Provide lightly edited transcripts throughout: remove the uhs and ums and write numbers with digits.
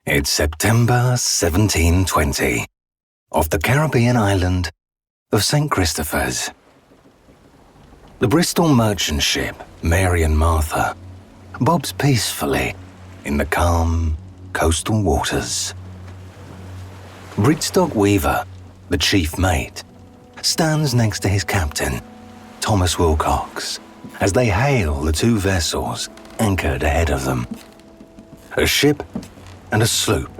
It's September 1720, off the Caribbean island of St. Christopher's. The Bristol merchant ship Mary and Martha bobs peacefully in the calm coastal waters. Bridstock Weaver, the chief mate, stands next to his captain, Thomas Wilcox, as they hail the two vessels anchored ahead of them. A ship and a sloop,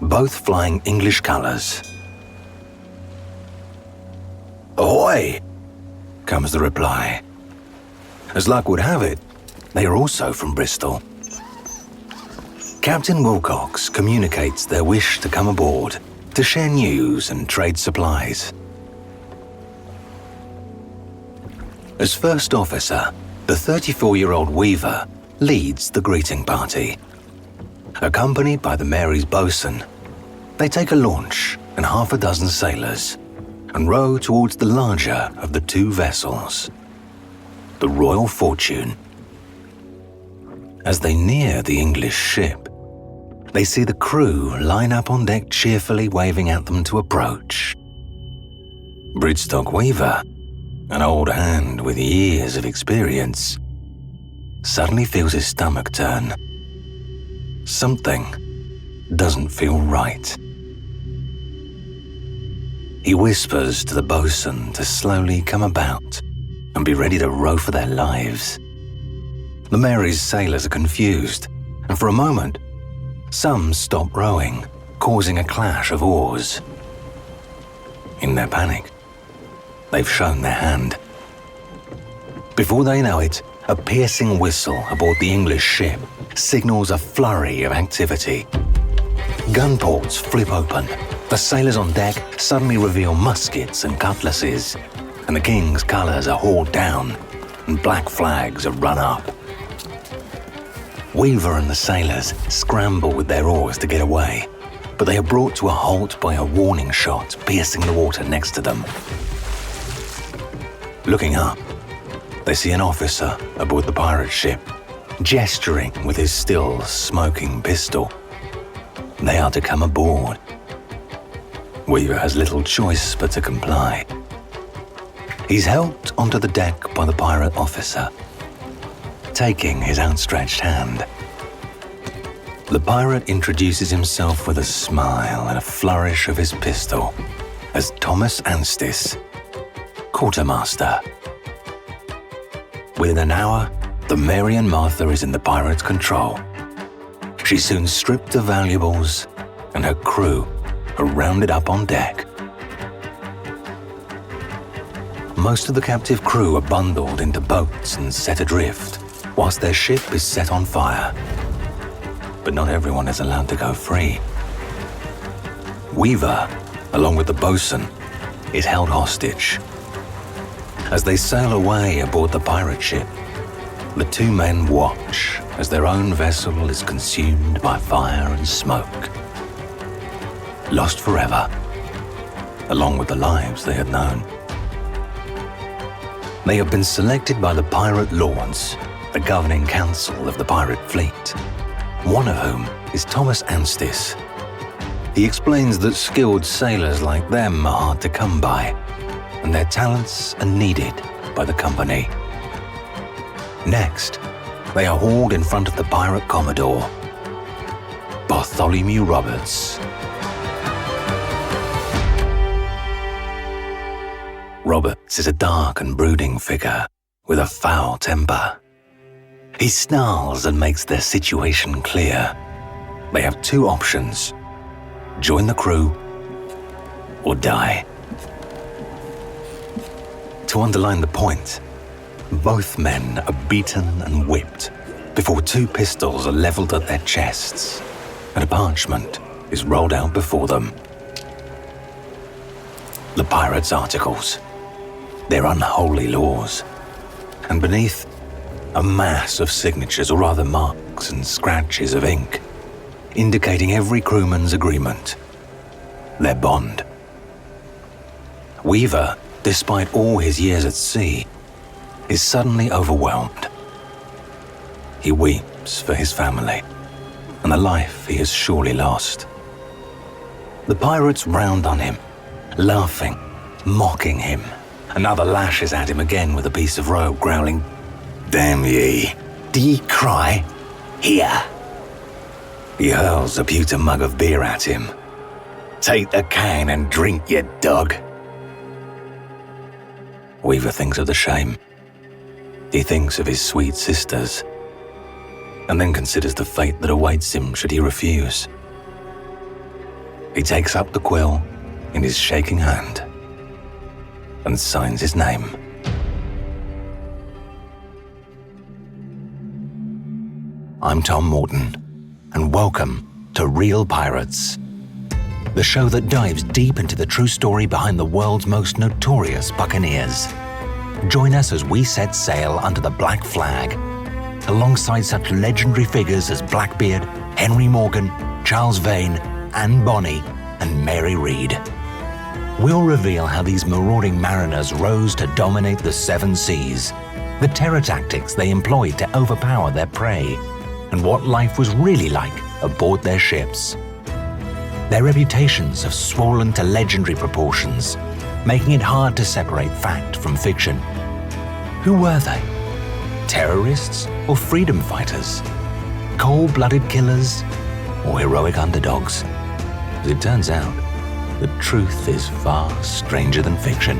both flying English colours. "Ahoy!" comes the reply. As luck would have it, they are also from Bristol. Captain Wilcox communicates their wish to come aboard to share news and trade supplies. As first officer, the 34-year-old Weaver leads the greeting party. Accompanied by the Mary's boatswain, they take a launch and half a dozen sailors and row towards the larger of the two vessels, the Royal Fortune. As they near the English ship, they see the crew line up on deck cheerfully waving at them to approach. Bridstock Weaver, an old hand with years of experience, suddenly feels his stomach turn. Something doesn't feel right. He whispers to the boatswain to slowly come about and be ready to row for their lives. The Mary's sailors are confused, and for a moment, some stop rowing, causing a clash of oars. In their panic, they've shown their hand. Before they know it, a piercing whistle aboard the English ship signals a flurry of activity. Gun ports flip open. The sailors on deck suddenly reveal muskets and cutlasses, and the King's colours are hauled down and black flags are run up. Weaver and the sailors scramble with their oars to get away, but they are brought to a halt by a warning shot piercing the water next to them. Looking up, they see an officer aboard the pirate ship, gesturing with his still smoking pistol. They are to come aboard. Weaver has little choice but to comply. He's helped onto the deck by the pirate officer, taking his outstretched hand. The pirate introduces himself with a smile and a flourish of his pistol as Thomas Anstis, quartermaster. Within an hour, the Mary and Martha is in the pirate's control. She's soon stripped of valuables, and her crew are rounded up on deck. Most of the captive crew are bundled into boats and set adrift, whilst their ship is set on fire. But not everyone is allowed to go free. Weaver, along with the boatswain, is held hostage. As they sail away aboard the pirate ship, the two men watch as their own vessel is consumed by fire and smoke. Lost forever, along with the lives they had known. They have been selected by the pirate lords, the governing council of the pirate fleet, one of whom is Thomas Anstis. He explains that skilled sailors like them are hard to come by, and their talents are needed by the company. Next, they are hauled in front of the pirate commodore, Bartholomew Roberts. Roberts is a dark and brooding figure with a foul temper. He snarls and makes their situation clear. They have two options: join the crew or die. To underline the point, both men are beaten and whipped before two pistols are levelled at their chests and a parchment is rolled out before them. The pirates' articles, their unholy laws, and beneath, a mass of signatures, or rather marks and scratches of ink, indicating every crewman's agreement, their bond. Weaver, despite all his years at sea, is suddenly overwhelmed. He weeps for his family and the life he has surely lost. The pirates round on him, laughing, mocking him. Another lashes at him again with a piece of rope, growling, "Damn ye, do ye cry? Here!" He hurls a pewter mug of beer at him. "Take the can and drink, you dog." Weaver thinks of the shame. He thinks of his sweet sisters, and then considers the fate that awaits him should he refuse. He takes up the quill in his shaking hand and signs his name. I'm Tom Morton, and welcome to Real Pirates, the show that dives deep into the true story behind the world's most notorious buccaneers. Join us as we set sail under the Black Flag, alongside such legendary figures as Blackbeard, Henry Morgan, Charles Vane, Anne Bonny, and Mary Read. We'll reveal how these marauding mariners rose to dominate the seven seas, the terror tactics they employed to overpower their prey, and what life was really like aboard their ships. Their reputations have swollen to legendary proportions, making it hard to separate fact from fiction. Who were they? Terrorists or freedom fighters? Cold-blooded killers or heroic underdogs? As it turns out, the truth is far stranger than fiction.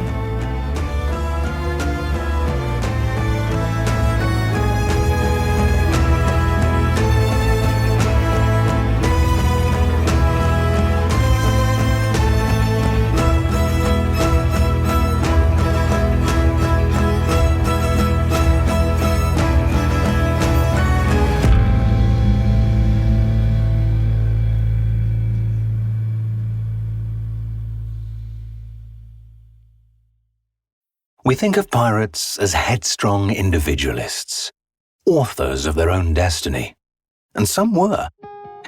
We think of pirates as headstrong individualists, authors of their own destiny. And some were.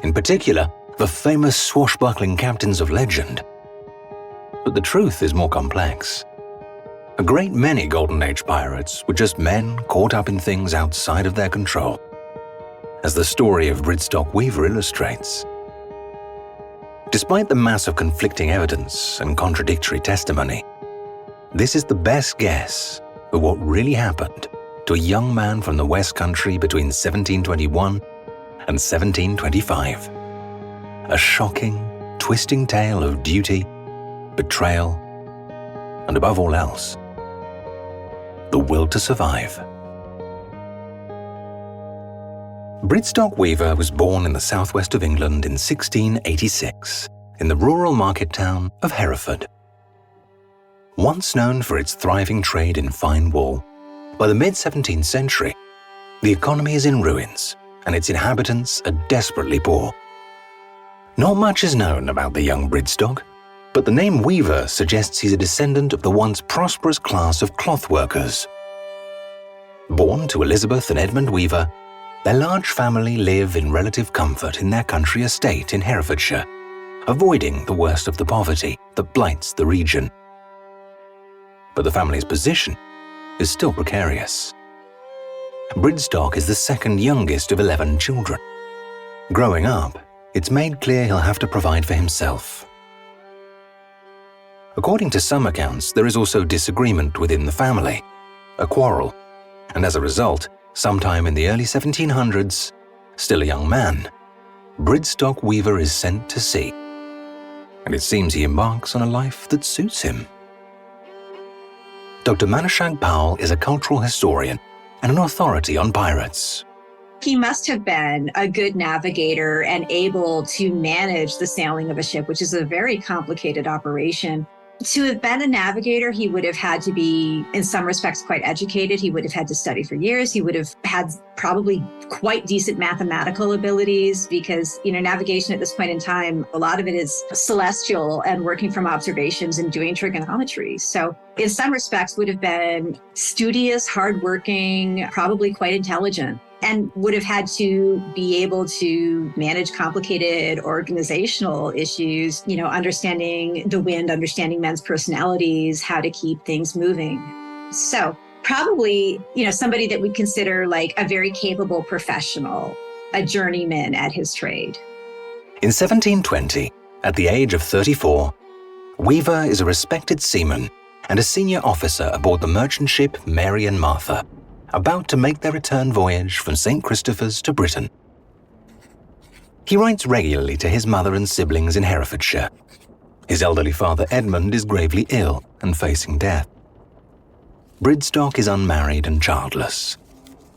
In particular, the famous swashbuckling captains of legend. But the truth is more complex. A great many Golden Age pirates were just men caught up in things outside of their control, as the story of Bridstock Weaver illustrates. Despite the mass of conflicting evidence and contradictory testimony, this is the best guess of what really happened to a young man from the West Country between 1721 and 1725. A shocking, twisting tale of duty, betrayal, and above all else, the will to survive. Bridstock Weaver was born in the southwest of England in 1686 in the rural market town of Hereford. Once known for its thriving trade in fine wool, by the mid-17th century, the economy is in ruins and its inhabitants are desperately poor. Not much is known about the young Bridstock, but the name Weaver suggests he's a descendant of the once prosperous class of cloth workers. Born to Elizabeth and Edmund Weaver, their large family live in relative comfort in their country estate in Herefordshire, avoiding the worst of the poverty that blights the region. But the family's position is still precarious. Bridstock is the second youngest of 11 children. Growing up, it's made clear he'll have to provide for himself. According to some accounts, there is also disagreement within the family, a quarrel, and as a result, sometime in the early 1700s, still a young man, Bridstock Weaver is sent to sea, and it seems he embarks on a life that suits him. Dr. Manashag Powell is a cultural historian and an authority on pirates. He must have been a good navigator and able to manage the sailing of a ship, which is a very complicated operation. To have been a navigator, he would have had to be, in some respects, quite educated. He would have had to study for years. He would have had probably quite decent mathematical abilities because, navigation at this point in time, a lot of it is celestial and working from observations and doing trigonometry. So in some respects would have been studious, hardworking, probably quite intelligent, and would have had to be able to manage complicated organizational issues, understanding the wind, understanding men's personalities, how to keep things moving. So probably, somebody that we'd consider like a very capable professional. a journeyman at his trade. In 1720, at the age of 34, Weaver is a respected seaman and a senior officer aboard the merchant ship Mary and Martha, about to make their return voyage from St. Christopher's to Britain. He writes regularly to his mother and siblings in Herefordshire. His elderly father Edmund is gravely ill and facing death. Bridstock is unmarried and childless,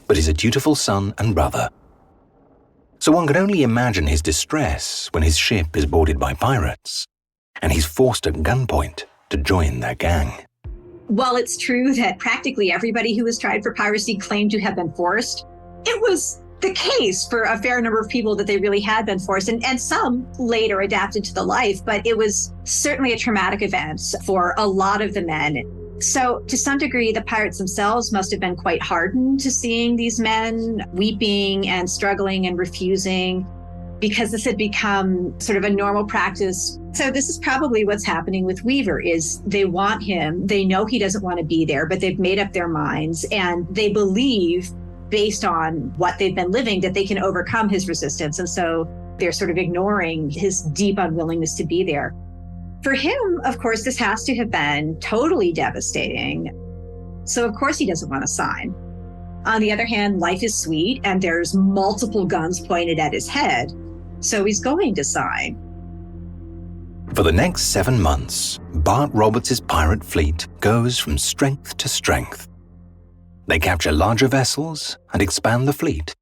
but is a dutiful son and brother. So one can only imagine his distress when his ship is boarded by pirates, and he's forced at gunpoint to join their gang. While it's true that practically everybody who was tried for piracy claimed to have been forced, it was the case for a fair number of people that they really had been forced, and some later adapted to the life, but it was certainly a traumatic event for a lot of the men. So to some degree, the pirates themselves must have been quite hardened to seeing these men weeping and struggling and refusing, because this had become sort of a normal practice. So this is probably what's happening with Weaver, is they want him, they know he doesn't want to be there, but they've made up their minds, and they believe, based on what they've been living, that they can overcome his resistance. And so they're sort of ignoring his deep unwillingness to be there. For him, of course, this has to have been totally devastating. So of course he doesn't want to sign. On the other hand, life is sweet and there's multiple guns pointed at his head. So he's going to sign. For the next 7 months, Bart Roberts' pirate fleet goes from strength to strength. They capture larger vessels and expand the fleet.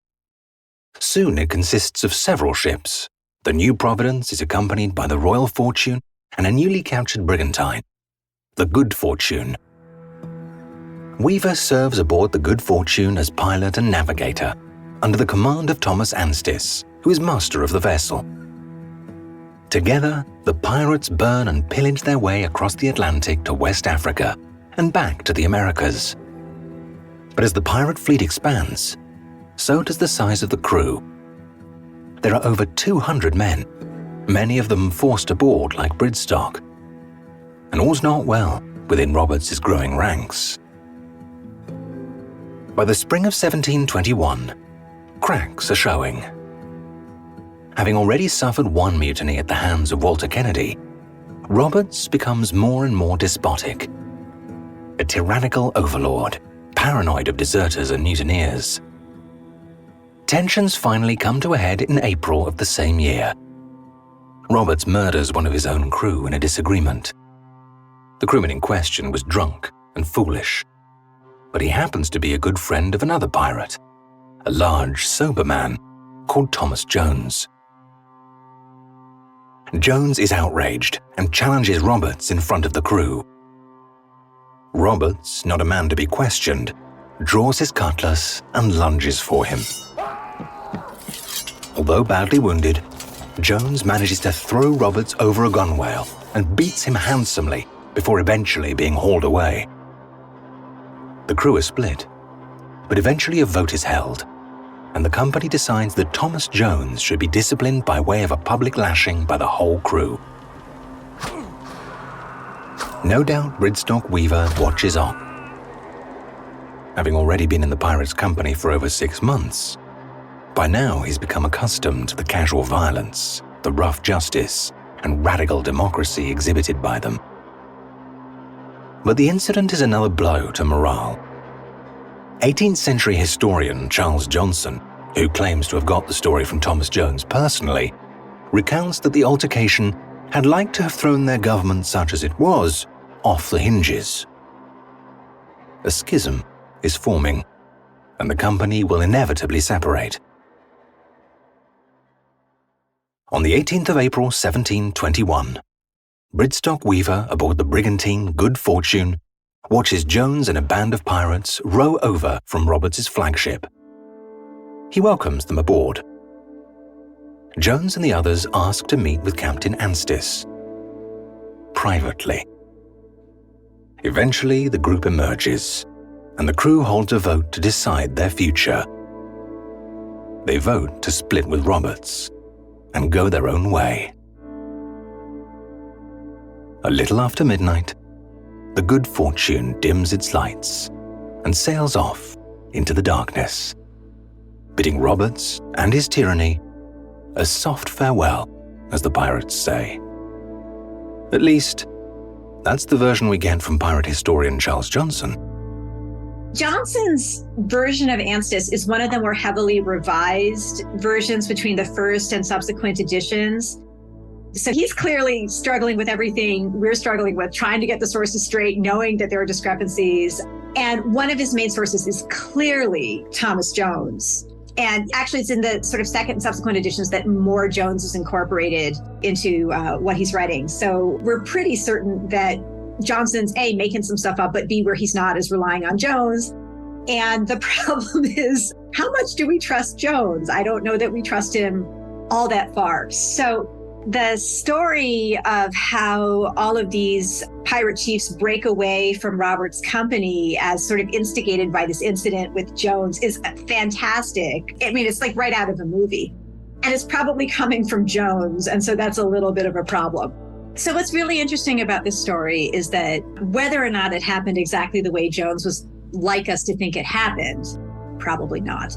Soon it consists of several ships. The New Providence is accompanied by the Royal Fortune and a newly captured brigantine, the Good Fortune. Weaver serves aboard the Good Fortune as pilot and navigator, under the command of Thomas Anstis, who is master of the vessel. Together, the pirates burn and pillage their way across the Atlantic to West Africa and back to the Americas. But as the pirate fleet expands, so does the size of the crew. There are over 200 men, many of them forced aboard like Bridstock. And all's not well within Roberts' growing ranks. By the spring of 1721, cracks are showing. Having already suffered one mutiny at the hands of Walter Kennedy, Roberts becomes more and more despotic. A tyrannical overlord, paranoid of deserters and mutineers. Tensions finally come to a head in April of the same year. Roberts murders one of his own crew in a disagreement. The crewman in question was drunk and foolish, but he happens to be a good friend of another pirate, a large, sober man called Thomas Jones. Jones is outraged and challenges Roberts in front of the crew. Roberts, not a man to be questioned, draws his cutlass and lunges for him. Although badly wounded, Jones manages to throw Roberts over a gunwale and beats him handsomely before eventually being hauled away. The crew is split, but eventually a vote is held, and the company decides that Thomas Jones should be disciplined by way of a public lashing by the whole crew. No doubt Bridstock Weaver watches on. Having already been in the pirates' company for over 6 months, by now he's become accustomed to the casual violence, the rough justice, and radical democracy exhibited by them. But the incident is another blow to morale. 18th century historian Charles Johnson, who claims to have got the story from Thomas Jones personally, recounts that the altercation had like to have thrown their government, such as it was, off the hinges. A schism is forming, and the company will inevitably separate. On the 18th of April 1721, Bridstock Weaver aboard the brigantine Good Fortune watches Jones and a band of pirates row over from Roberts' flagship. He welcomes them aboard. Jones and the others ask to meet with Captain Anstis privately. Eventually, the group emerges, and the crew holds a vote to decide their future. They vote to split with Roberts and go their own way. A little after midnight, the Good Fortune dims its lights and sails off into the darkness. bidding Roberts and his tyranny a soft farewell, as the pirates say. At least, that's the version we get from pirate historian Charles Johnson. Johnson's version of Anstis is one of the more heavily revised versions between the first and subsequent editions. So he's clearly struggling with everything we're struggling with, trying to get the sources straight, knowing that there are discrepancies. And one of his main sources is clearly Thomas Jones. And actually, it's in the sort of second and subsequent editions that more Jones is incorporated into what he's writing. So we're pretty certain that Johnson's A, making some stuff up, but B, where he's not, is relying on Jones. And the problem is, how much do we trust Jones? I don't know that we trust him all that far. So the story of how all of these pirate chiefs break away from Robert's company as sort of instigated by this incident with Jones is fantastic. I mean, it's like right out of a movie. And it's probably coming from Jones. And so that's a little bit of a problem. So what's really interesting about this story is that whether or not it happened exactly the way Jones was like us to think it happened, probably not.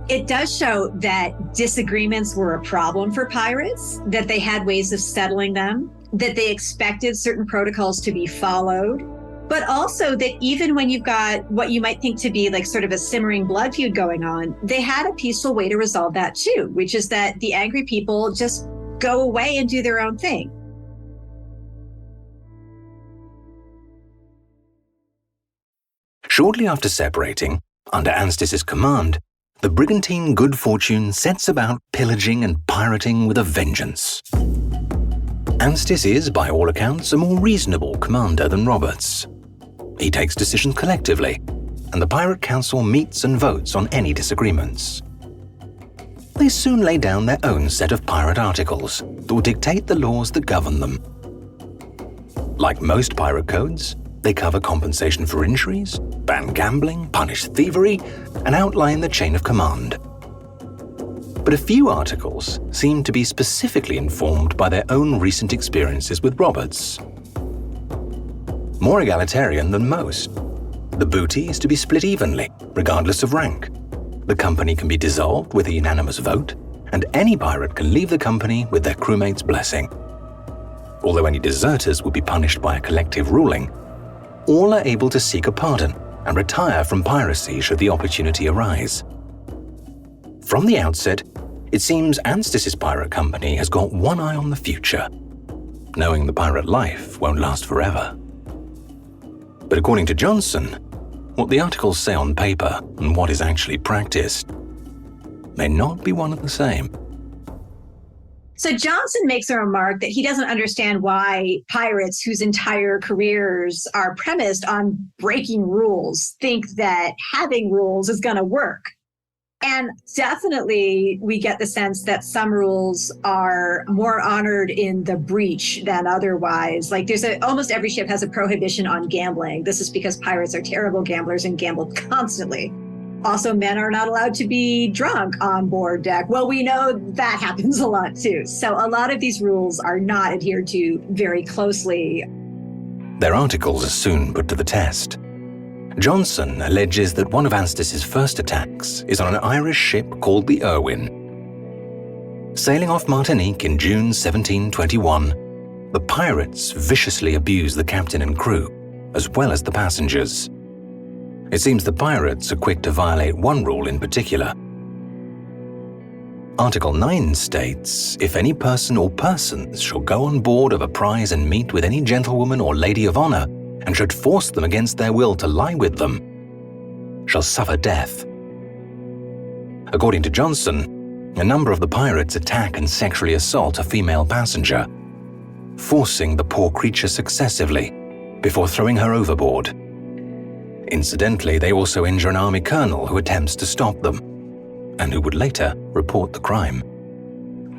It does show that disagreements were a problem for pirates, that they had ways of settling them, that they expected certain protocols to be followed, but also that even when you've got what you might think to be like sort of a simmering blood feud going on, they had a peaceful way to resolve that too, which is that the angry people just go away and do their own thing. Shortly after separating, under Anstis's command, the brigantine Good Fortune sets about pillaging and pirating with a vengeance. Anstis is, by all accounts, a more reasonable commander than Roberts. He takes decisions collectively, and the Pirate Council meets and votes on any disagreements. They soon lay down their own set of pirate articles that will dictate the laws that govern them. Like most pirate codes, they cover compensation for injuries, ban gambling, punish thievery, and outline the chain of command. But a few articles seem to be specifically informed by their own recent experiences with Roberts. More egalitarian than most, the booty is to be split evenly, regardless of rank. The company can be dissolved with a unanimous vote, and any pirate can leave the company with their crewmate's blessing. Although any deserters would be punished by a collective ruling, all are able to seek a pardon and retire from piracy should the opportunity arise. From the outset, it seems Anstis's pirate company has got one eye on the future, knowing the pirate life won't last forever. But according to Johnson, what the articles say on paper and what is actually practiced may not be one and the same. So Johnson makes a remark that he doesn't understand why pirates whose entire careers are premised on breaking rules think that having rules is going to work. And definitely we get the sense that some rules are more honored in the breach than otherwise. Like almost every ship has a prohibition on gambling. This is because pirates are terrible gamblers and gamble constantly. Also, men are not allowed to be drunk on board deck. Well, we know that happens a lot too. So a lot of these rules are not adhered to very closely. Their articles are soon put to the test. Johnson alleges that one of Anstis's first attacks is on an Irish ship called the Irwin. Sailing off Martinique in June 1721, the pirates viciously abuse the captain and crew, as well as the passengers. It seems the pirates are quick to violate one rule in particular. Article 9 states, if any person or persons shall go on board of a prize and meet with any gentlewoman or lady of honour, and should force them against their will to lie with them, shall suffer death. According to Johnson, a number of the pirates attack and sexually assault a female passenger, forcing the poor creature successively before throwing her overboard. Incidentally, they also injure an army colonel who attempts to stop them, and who would later report the crime.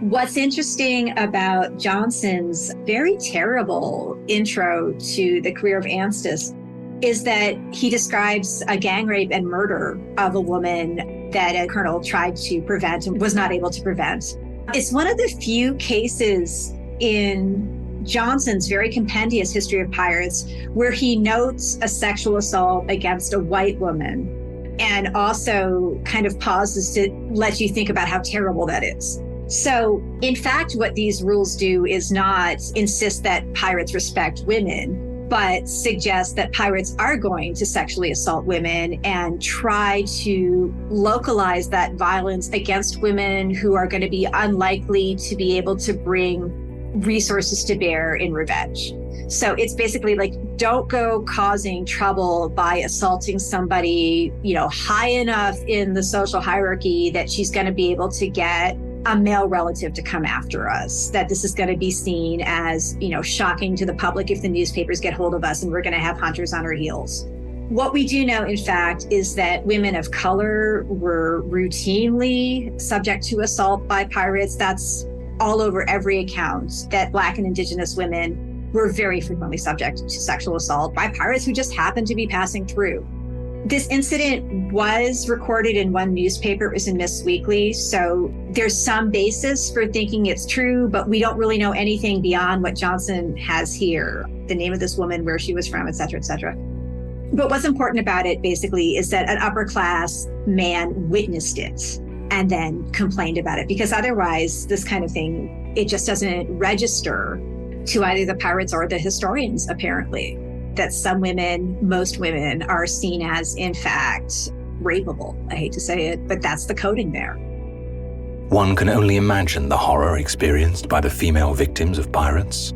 What's interesting about Johnson's very terrible intro to the career of Anstis is that he describes a gang rape and murder of a woman that a colonel tried to prevent and was not able to prevent. It's one of the few cases in Johnson's very compendious history of pirates where he notes a sexual assault against a white woman and also kind of pauses to let you think about how terrible that is. So, in fact, what these rules do is not insist that pirates respect women, but suggest that pirates are going to sexually assault women and try to localize that violence against women who are going to be unlikely to be able to bring resources to bear in revenge. So it's basically like, don't go causing trouble by assaulting somebody, high enough in the social hierarchy that she's going to be able to get a male relative to come after us, that this is going to be seen as, shocking to the public if the newspapers get hold of us and we're going to have hunters on our heels. What we do know, in fact, is that women of color were routinely subject to assault by pirates. That's all over every account, that Black and Indigenous women were very frequently subject to sexual assault by pirates who just happened to be passing through. This incident was recorded in one newspaper. It was in Miss Weekly. So there's some basis for thinking it's true, but we don't really know anything beyond what Johnson has here, the name of this woman, where she was from, et cetera, et cetera. But what's important about it, basically, is that an upper class man witnessed it and then complained about it, because otherwise this kind of thing, it just doesn't register to either the pirates or the historians, apparently, that some women, most women, are seen as, in fact, rapeable. I hate to say it, but that's the coding there. One can only imagine the horror experienced by the female victims of pirates.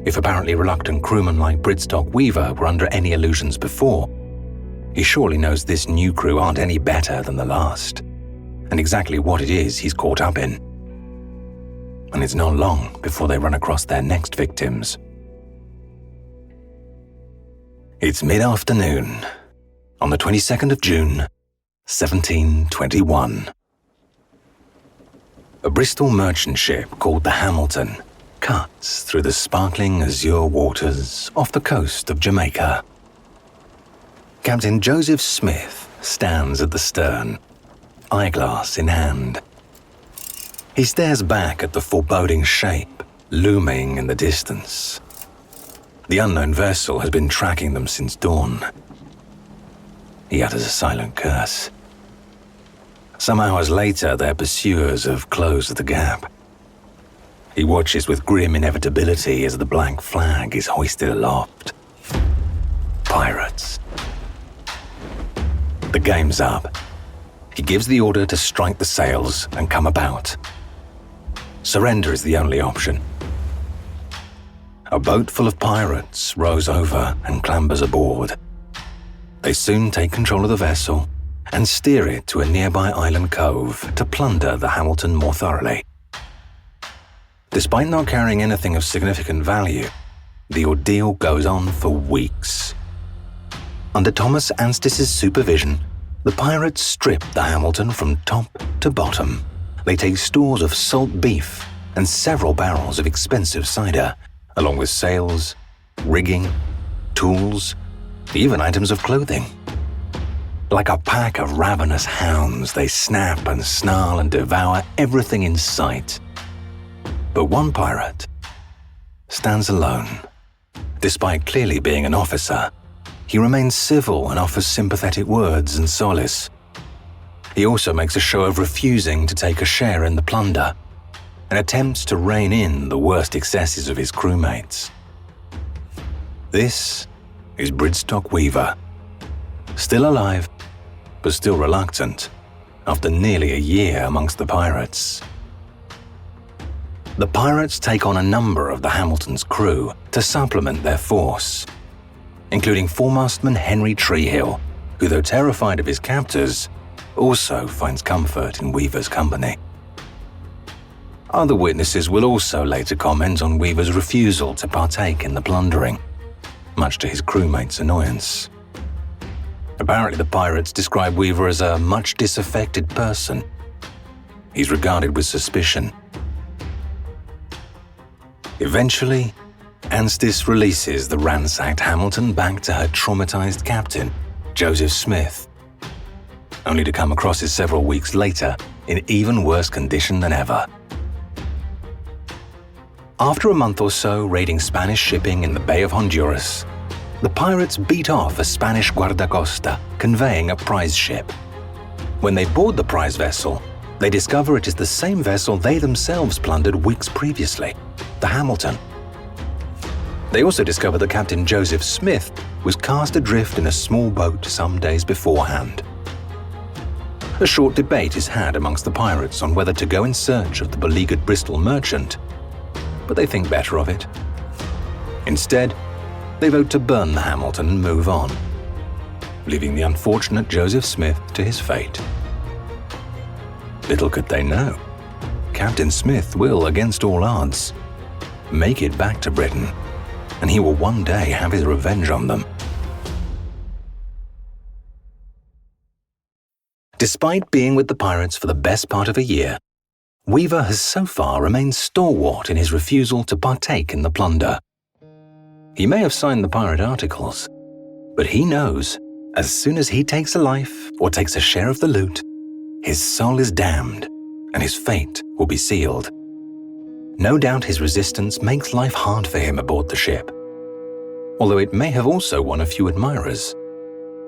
If apparently reluctant crewmen like Bridstock Weaver were under any illusions before, he surely knows this new crew aren't any better than the last, and exactly what it is he's caught up in. And it's not long before they run across their next victims. It's mid-afternoon on the 22nd of June, 1721. A Bristol merchant ship called the Hamilton cuts through the sparkling azure waters off the coast of Jamaica. Captain Joseph Smith stands at the stern, eyeglass in hand. He stares back at the foreboding shape looming in the distance. The unknown vessel has been tracking them since dawn. He utters a silent curse. Some hours later, their pursuers have closed the gap. He watches with grim inevitability as the black flag is hoisted aloft. Pirates. The game's up. He gives the order to strike the sails and come about. Surrender is the only option. A boat full of pirates rows over and clambers aboard. They soon take control of the vessel and steer it to a nearby island cove to plunder the Hamilton more thoroughly. Despite not carrying anything of significant value, the ordeal goes on for weeks. Under Thomas Anstis's supervision, the pirates strip the Hamilton from top to bottom. They take stores of salt beef and several barrels of expensive cider, along with sails, rigging, tools, even items of clothing. Like a pack of ravenous hounds, they snap and snarl and devour everything in sight. But one pirate stands alone. Despite clearly being an officer, he remains civil and offers sympathetic words and solace. He also makes a show of refusing to take a share in the plunder and attempts to rein in the worst excesses of his crewmates. This is Bridstock Weaver, still alive, but still reluctant, after nearly a year amongst the pirates. The pirates take on a number of the Hamilton's crew to supplement their force, including foremastman Henry Treehill, who, though terrified of his captors, also finds comfort in Weaver's company. Other witnesses will also later comment on Weaver's refusal to partake in the plundering, much to his crewmates' annoyance. Apparently, the pirates describe Weaver as a much disaffected person. He's regarded with suspicion. Eventually, Anstis releases the ransacked Hamilton back to her traumatized captain, Joseph Smith, only to come across it several weeks later in even worse condition than ever. After a month or so raiding Spanish shipping in the Bay of Honduras, the pirates beat off a Spanish guardacosta conveying a prize ship. When they board the prize vessel, they discover it is the same vessel they themselves plundered weeks previously, the Hamilton. They also discover that Captain Joseph Smith was cast adrift in a small boat some days beforehand. A short debate is had amongst the pirates on whether to go in search of the beleaguered Bristol merchant, but they think better of it. Instead, they vote to burn the Hamilton and move on, leaving the unfortunate Joseph Smith to his fate. Little could they know, Captain Smith will, against all odds, make it back to Britain, and he will one day have his revenge on them. Despite being with the pirates for the best part of a year, Weaver has so far remained stalwart in his refusal to partake in the plunder. He may have signed the pirate articles, but he knows as soon as he takes a life or takes a share of the loot, his soul is damned and his fate will be sealed. No doubt his resistance makes life hard for him aboard the ship, although it may have also won a few admirers.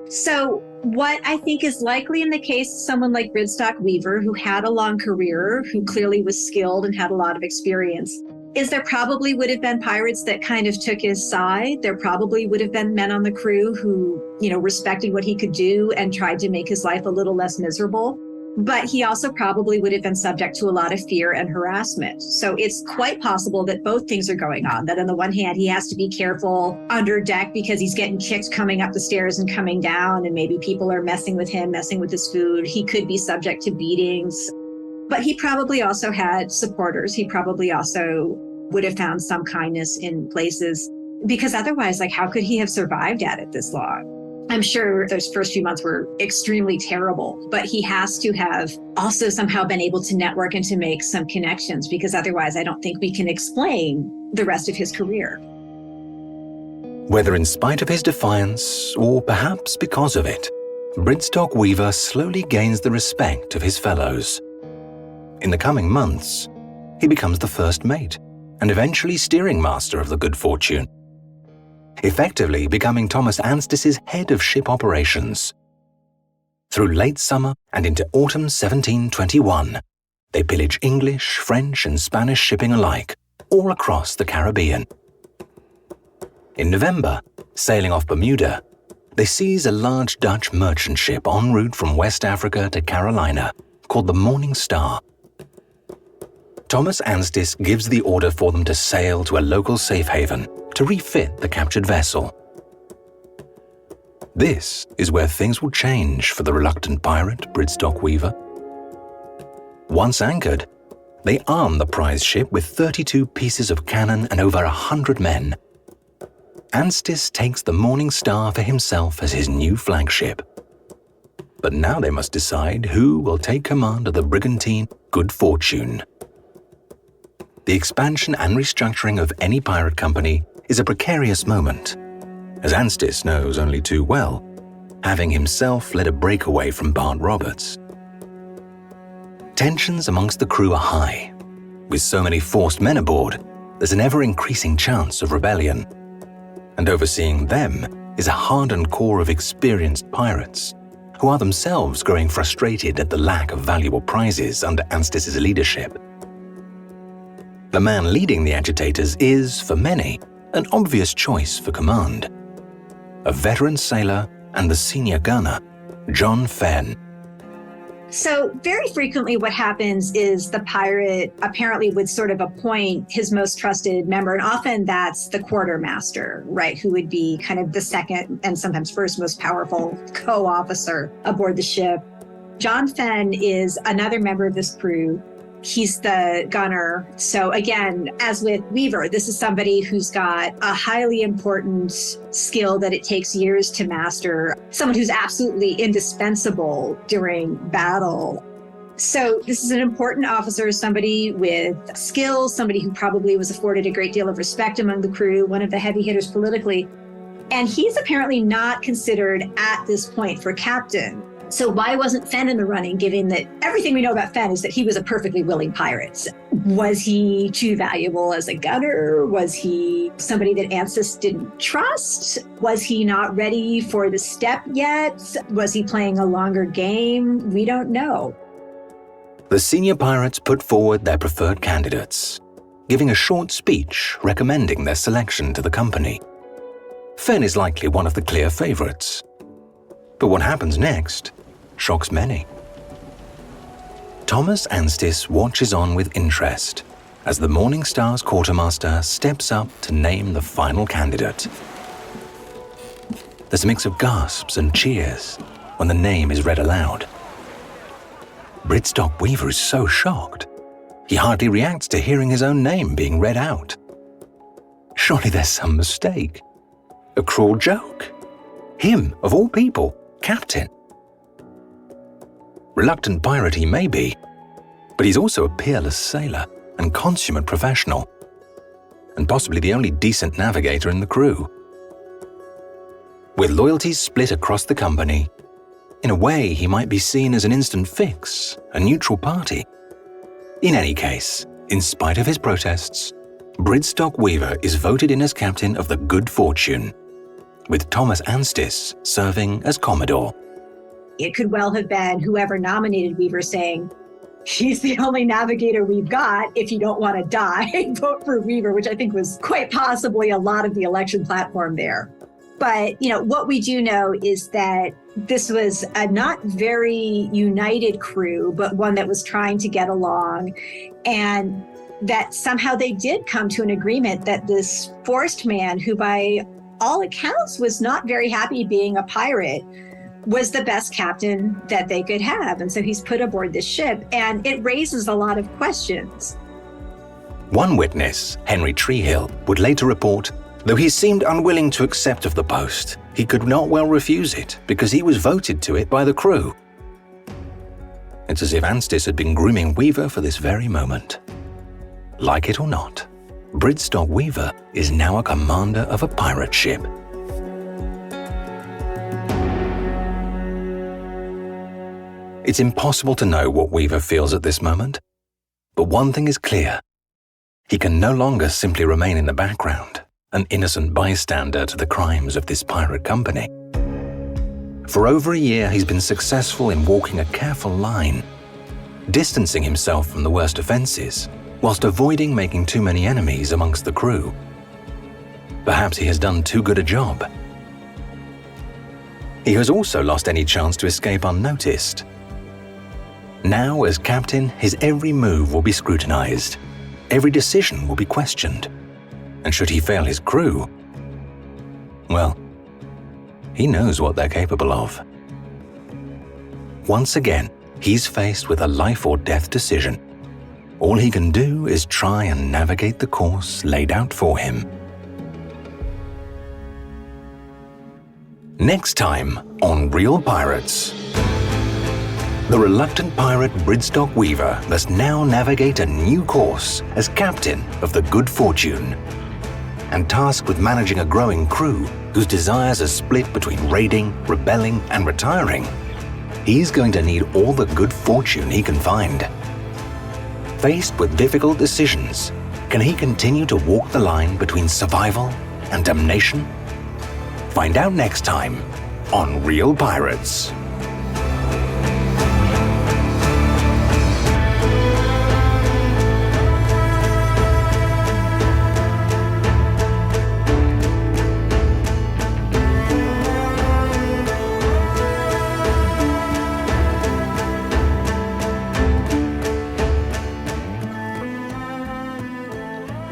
So what I think is likely in the case of someone like Bridstock Weaver, who had a long career, who clearly was skilled and had a lot of experience, is there probably would have been pirates that kind of took his side. There probably would have been men on the crew who, respected what he could do and tried to make his life a little less miserable. But he also probably would have been subject to a lot of fear and harassment. So it's quite possible that both things are going on. That on the one hand, he has to be careful under deck because he's getting kicked coming up the stairs and coming down, and maybe people are messing with him, messing with his food. He could be subject to beatings. But he probably also had supporters. He probably also would have found some kindness in places, because otherwise, how could he have survived at it this long? I'm sure those first few months were extremely terrible, but he has to have also somehow been able to network and to make some connections, because otherwise I don't think we can explain the rest of his career. Whether in spite of his defiance, or perhaps because of it, Bridstock Weaver slowly gains the respect of his fellows. In the coming months, he becomes the first mate and eventually steering master of the Good Fortune, effectively becoming Thomas Anstis's head of ship operations. Through late summer and into autumn 1721, they pillage English, French, and Spanish shipping alike, all across the Caribbean. In November, sailing off Bermuda, they seize a large Dutch merchant ship en route from West Africa to Carolina, called the Morning Star. Thomas Anstis gives the order for them to sail to a local safe haven to refit the captured vessel. This is where things will change for the reluctant pirate Bridstock Weaver. Once anchored, they arm the prize ship with 32 pieces of cannon and over 100 men. Anstis takes the Morning Star for himself as his new flagship. But now they must decide who will take command of the brigantine Good Fortune. The expansion and restructuring of any pirate company is a precarious moment, as Anstis knows only too well, having himself led a breakaway from Bart Roberts. Tensions amongst the crew are high. With so many forced men aboard, there's an ever-increasing chance of rebellion. And overseeing them is a hardened core of experienced pirates, who are themselves growing frustrated at the lack of valuable prizes under Anstis's leadership. The man leading the agitators is, for many, an obvious choice for command. A veteran sailor and the senior gunner, John Fenn. So very frequently what happens is the pirate apparently would sort of appoint his most trusted member, and often that's the quartermaster, right, who would be kind of the second and sometimes first most powerful co-officer aboard the ship. John Fenn is another member of this crew. He's the gunner. So again, as with Weaver, this is somebody who's got a highly important skill that it takes years to master, someone who's absolutely indispensable during battle. So this is an important officer, somebody with skills, somebody who probably was afforded a great deal of respect among the crew, one of the heavy hitters politically. And he's apparently not considered at this point for captain. So why wasn't Fenn in the running, given that everything we know about Fenn is that he was a perfectly willing pirate? Was he too valuable as a gunner? Was he somebody that Anstis didn't trust? Was he not ready for the step yet? Was he playing a longer game? We don't know. The senior pirates put forward their preferred candidates, giving a short speech recommending their selection to the company. Fenn is likely one of the clear favorites. But what happens next shocks many. Thomas Anstis watches on with interest as the Morning Star's quartermaster steps up to name the final candidate. There's a mix of gasps and cheers when the name is read aloud. Bridstock Weaver is so shocked, he hardly reacts to hearing his own name being read out. Surely there's some mistake. A cruel joke. Him, of all people, captain. Reluctant pirate he may be, but he's also a peerless sailor and consummate professional, and possibly the only decent navigator in the crew. With loyalties split across the company, in a way he might be seen as an instant fix, a neutral party. In any case, in spite of his protests, Bridstock Weaver is voted in as captain of the Good Fortune, with Thomas Anstis serving as Commodore. It could well have been whoever nominated Weaver saying, he's the only navigator we've got. If you don't want to die, vote for Weaver, which I think was quite possibly a lot of the election platform there. But, what we do know is that this was a not very united crew, but one that was trying to get along, and that somehow they did come to an agreement that this forced man, who by all accounts was not very happy being a pirate, was the best captain that they could have. And so he's put aboard this ship, and it raises a lot of questions. One witness, Henry Treehill, would later report, though he seemed unwilling to accept of the post, he could not well refuse it because he was voted to it by the crew. It's as if Anstis had been grooming Weaver for this very moment. Like it or not, Bridstock Weaver is now a commander of a pirate ship. It's impossible to know what Weaver feels at this moment, but one thing is clear. He can no longer simply remain in the background, an innocent bystander to the crimes of this pirate company. For over a year, he's been successful in walking a careful line, distancing himself from the worst offenses, whilst avoiding making too many enemies amongst the crew. Perhaps he has done too good a job. He has also lost any chance to escape unnoticed. Now, as captain, his every move will be scrutinized. Every decision will be questioned. And should he fail his crew, well, he knows what they're capable of. Once again, he's faced with a life or death decision. All he can do is try and navigate the course laid out for him. Next time on Real Pirates. The reluctant pirate Bridstock Weaver must now navigate a new course as captain of the Good Fortune. And tasked with managing a growing crew whose desires are split between raiding, rebelling, and retiring, he's going to need all the good fortune he can find. Faced with difficult decisions, can he continue to walk the line between survival and damnation? Find out next time on Real Pirates.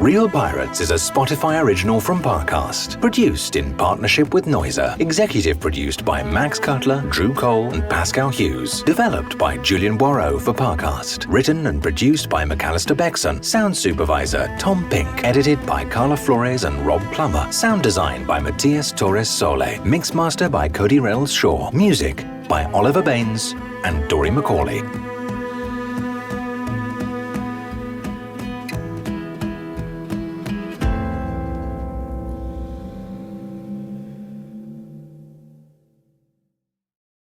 Real Pirates is a Spotify original from Parcast, produced in partnership with Noiser, executive produced by Max Cutler, Drew Cole, and Pascal Hughes, developed by Julian Boireau for Parcast, written and produced by McAllister Beckson, sound supervisor Tom Pink, edited by Carla Flores and Rob Plummer, sound design by Matias Torres Sole, mixmaster by Cody Reynolds Shaw, music by Oliver Baines and Dory McCauley.